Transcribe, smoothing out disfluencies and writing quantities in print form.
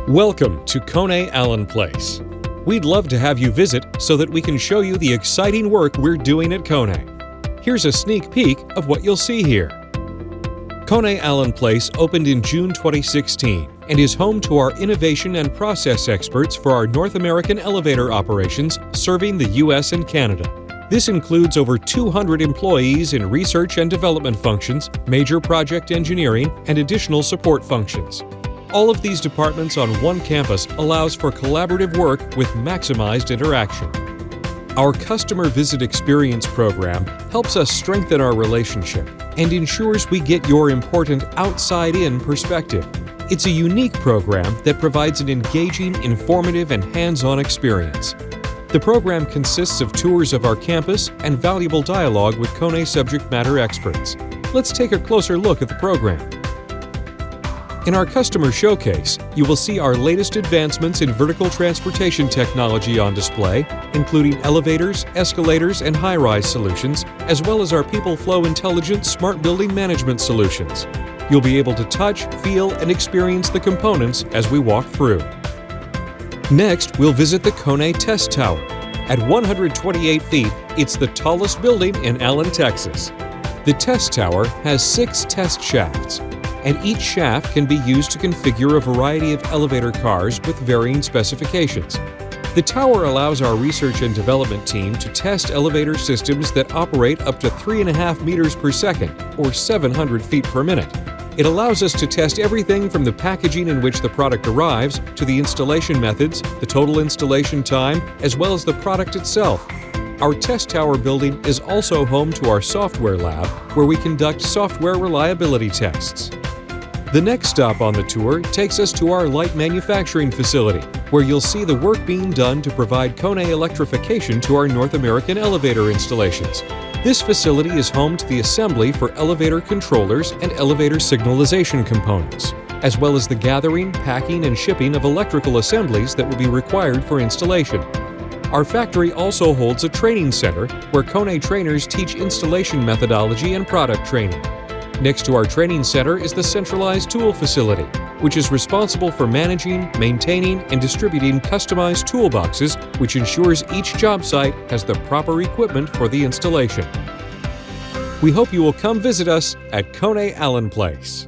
Welcome to KONE AllenPlace. We'd love to have you visit so that we can show you the exciting work we're doing at KONE. Here's a sneak peek of what you'll see here. KONE AllenPlace opened in June 2016 and is home to our innovation and process experts for our North American elevator operations serving the US and Canada. This includes over 200 employees in research and development functions, major project engineering, and additional support functions. All of these departments on one campus allows for collaborative work with maximized interaction. Our Customer Visit Experience program helps us strengthen our relationship and ensures we get your important outside-in perspective. It's a unique program that provides an engaging, informative, and hands-on experience. The program consists of tours of our campus and valuable dialogue with KONE subject matter experts. Let's take a closer look at the program. In our customer showcase, you will see our latest advancements in vertical transportation technology on display, including elevators, escalators, and high-rise solutions, as well as our People Flow Intelligent Smart Building Management solutions. You'll be able to touch, feel, and experience the components as we walk through. Next, we'll visit the KONE Test Tower. At 128 feet, it's the tallest building in Allen, Texas. The Test Tower has 6 test shafts, and each shaft can be used to configure a variety of elevator cars with varying specifications. The tower allows our research and development team to test elevator systems that operate up to 3.5 meters per second, or 700 feet per minute. It allows us to test everything from the packaging in which the product arrives to the installation methods, the total installation time, as well as the product itself. Our test tower building is also home to our software lab, where we conduct software reliability tests. The next stop on the tour takes us to our light manufacturing facility, where you'll see the work being done to provide KONE electrification to our North American elevator installations. This facility is home to the assembly for elevator controllers and elevator signalization components, as well as the gathering, packing, and shipping of electrical assemblies that will be required for installation. Our factory also holds a training center where KONE trainers teach installation methodology and product training. Next to our training center is the centralized tool facility, which is responsible for managing, maintaining, and distributing customized toolboxes, which ensures each job site has the proper equipment for the installation. We hope you will come visit us at KONE AllenPlace.